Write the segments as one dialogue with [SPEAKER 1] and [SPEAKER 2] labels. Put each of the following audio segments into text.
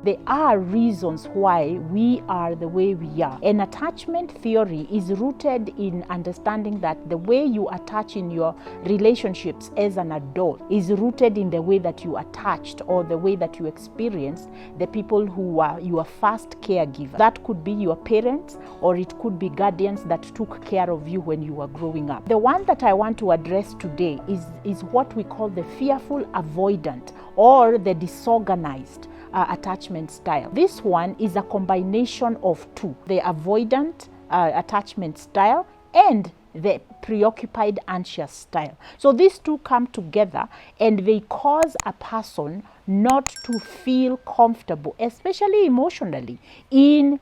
[SPEAKER 1] There are reasons why we are the way we are. And attachment theory is rooted in understanding that the way you attach in your relationships as an adult is rooted in the way that you attached or the way that you experienced the people who were your first caregiver. That could be your parents, or it could be guardians that took care of you when you were growing up. The one that I want to address today is what we call the fearful-avoidant or the disorganized attachment style. This one is a combination of two: the avoidant attachment style and the preoccupied anxious style. So these two come together and they cause a person not to feel comfortable, especially emotionally,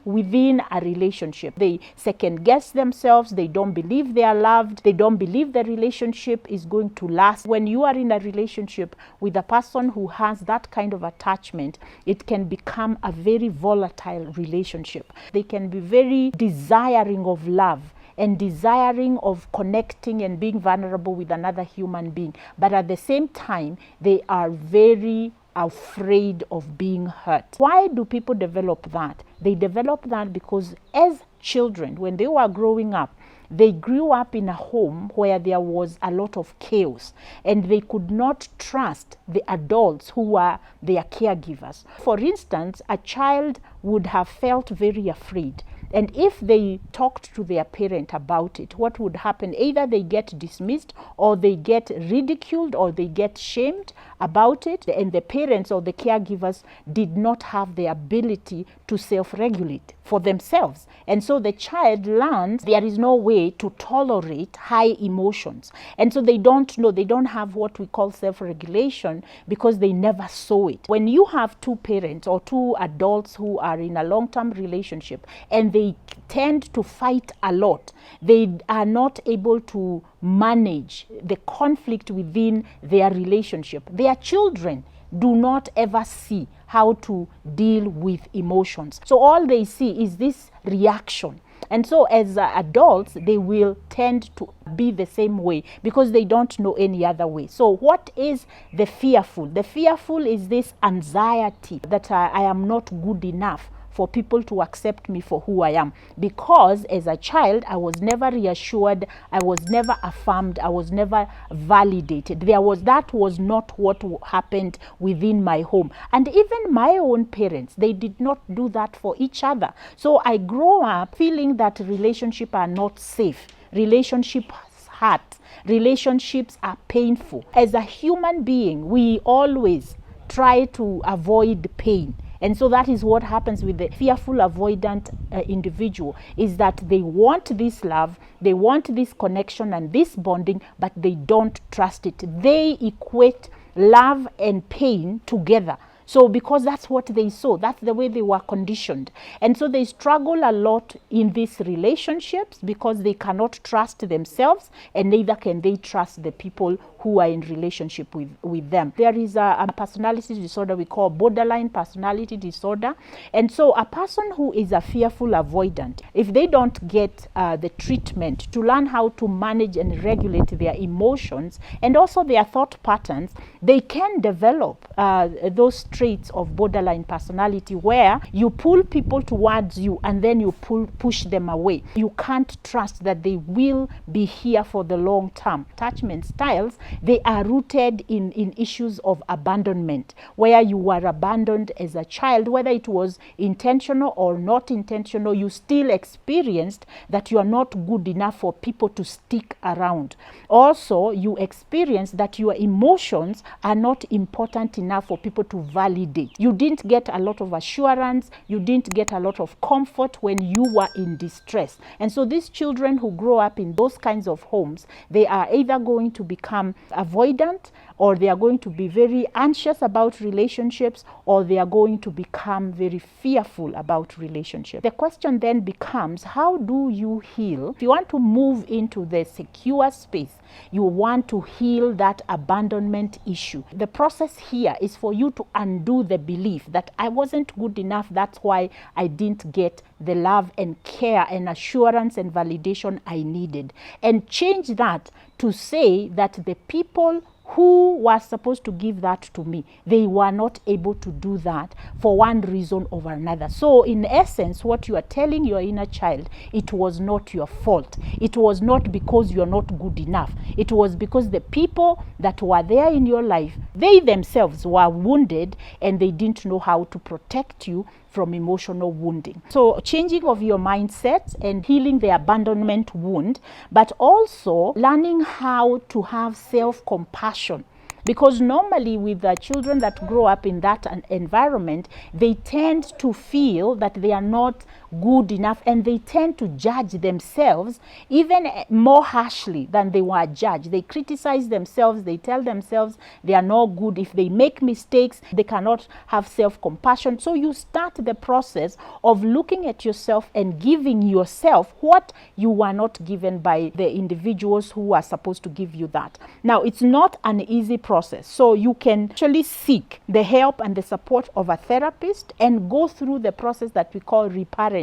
[SPEAKER 1] within a relationship. They second guess themselves, they don't believe they are loved, they don't believe the relationship is going to last. When you are in a relationship with a person who has that kind of attachment, it can become a very volatile relationship. They can be very desiring of love and desiring of connecting and being vulnerable with another human being. But at the same time, they are very afraid of being hurt. Why do people develop that? They develop that because as children, when they were growing up, they grew up in a home where there was a lot of chaos and they could not trust the adults who were their caregivers. For instance, a child would have felt very afraid. And if they talked to their parent about it, what would happen? Either they get dismissed or they get ridiculed or they get shamed about it. And the parents or the caregivers did not have the ability to self-regulate for themselves. And so the child learns there is no way to tolerate high emotions. And so they don't know, they don't have what we call self-regulation because they never saw it. When you have two parents or two adults who are in a long-term relationship and they tend to fight a lot, they are not able to manage the conflict within their relationship. Their children do not ever see how to deal with emotions. So all they see is this reaction. And so as adults, they will tend to be the same way because they don't know any other way. So what is the fearful? The fearful is this anxiety that I am not good enough for people to accept me for who I am. Because as a child, I was never reassured, I was never affirmed, I was never validated. That was not what happened within my home. And even my own parents, they did not do that for each other. So I grow up feeling that relationships are not safe. Relationships hurt. Relationships are painful. As a human being, we always try to avoid pain. And so that is what happens with the fearful avoidant individual, is that they want this love, they want this connection and this bonding, but they don't trust it. They equate love and pain together. So because that's what they saw, that's the way they were conditioned. And so they struggle a lot in these relationships because they cannot trust themselves and neither can they trust the people who are in relationship with them. There is a personality disorder we call borderline personality disorder. And so a person who is a fearful avoidant, if they don't get the treatment to learn how to manage and regulate their emotions and also their thought patterns, they can develop those traits of borderline personality where you pull people towards you and then you push them away. You can't trust that they will be here for the long term. Attachment styles, they are rooted in issues of abandonment, where you were abandoned as a child, whether it was intentional or not intentional, you still experienced that you are not good enough for people to stick around. Also, you experience that your emotions are not important enough for people to validate. You didn't get a lot of assurance, you didn't get a lot of comfort when you were in distress. And so these children who grow up in those kinds of homes, they are either going to become avoidant, or they are going to be very anxious about relationships, or they are going to become very fearful about relationships. The question then becomes, how do you heal? If you want to move into the secure space, you want to heal that abandonment issue. The process here is for you to undo the belief that I wasn't good enough, that's why I didn't get the love and care and assurance and validation I needed. And change that to say that the people who was supposed to give that to me, they were not able to do that for one reason or another. So in essence, what you are telling your inner child, it was not your fault. It was not because you're not good enough. It was because the people that were there in your life, they themselves were wounded and they didn't know how to protect you from emotional wounding. So changing of your mindset and healing the abandonment wound, but also learning how to have self-compassion. Because normally with the children that grow up in that environment, they tend to feel that they are not good enough, and they tend to judge themselves even more harshly than they were judged. They criticize themselves, they tell themselves they are not good. If they make mistakes, they cannot have self-compassion. So you start the process of looking at yourself and giving yourself what you were not given by the individuals who are supposed to give you that. Now, it's not an easy process. So you can actually seek the help and the support of a therapist and go through the process that we call reparenting.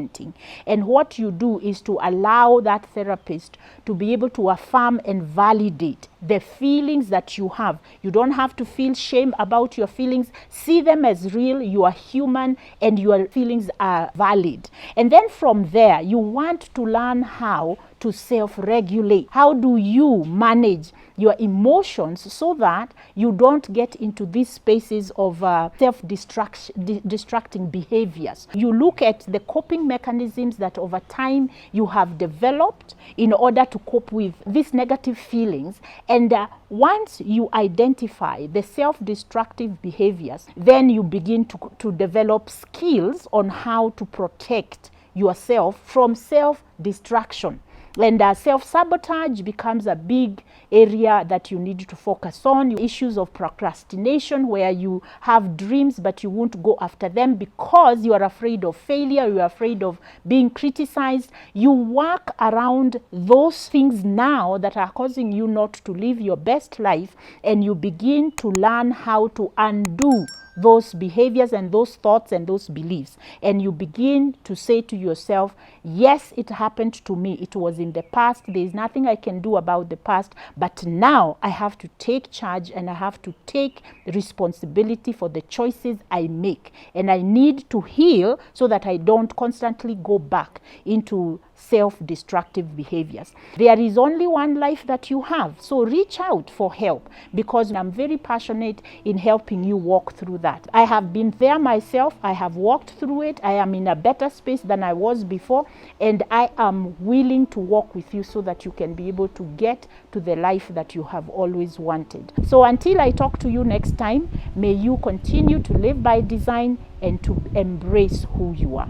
[SPEAKER 1] And what you do is to allow that therapist to be able to affirm and validate the feelings that you have. You don't have to feel shame about your feelings. See them as real. You are human and your feelings are valid. And then from there, you want to learn how to self-regulate. How do you manage your emotions so that you don't get into these spaces of self-destructing behaviors? You look at the coping mechanisms that over time you have developed in order to cope with these negative feelings. And once you identify the self-destructive behaviors, then you begin to develop skills on how to protect yourself from self-destruction. And self-sabotage becomes a big area that you need to focus on. Issues of procrastination, where you have dreams but you won't go after them because you are afraid of failure, you are afraid of being criticized. You work around those things now that are causing you not to live your best life, and you begin to learn how to undo those behaviors and those thoughts and those beliefs. And you begin to say to yourself, yes, it happened to me. It was in the past. There is nothing I can do about the past. But now I have to take charge and I have to take responsibility for the choices I make. And I need to heal so that I don't constantly go back into self-destructive behaviors. There is only one life that you have. So reach out for help, because I'm very passionate in helping you walk through that. I have been there myself. I have walked through it. I am in a better space than I was before, and I am willing to walk with you so that you can be able to get to the life that you have always wanted. So until I talk to you next time, may you continue to live by design and to embrace who you are.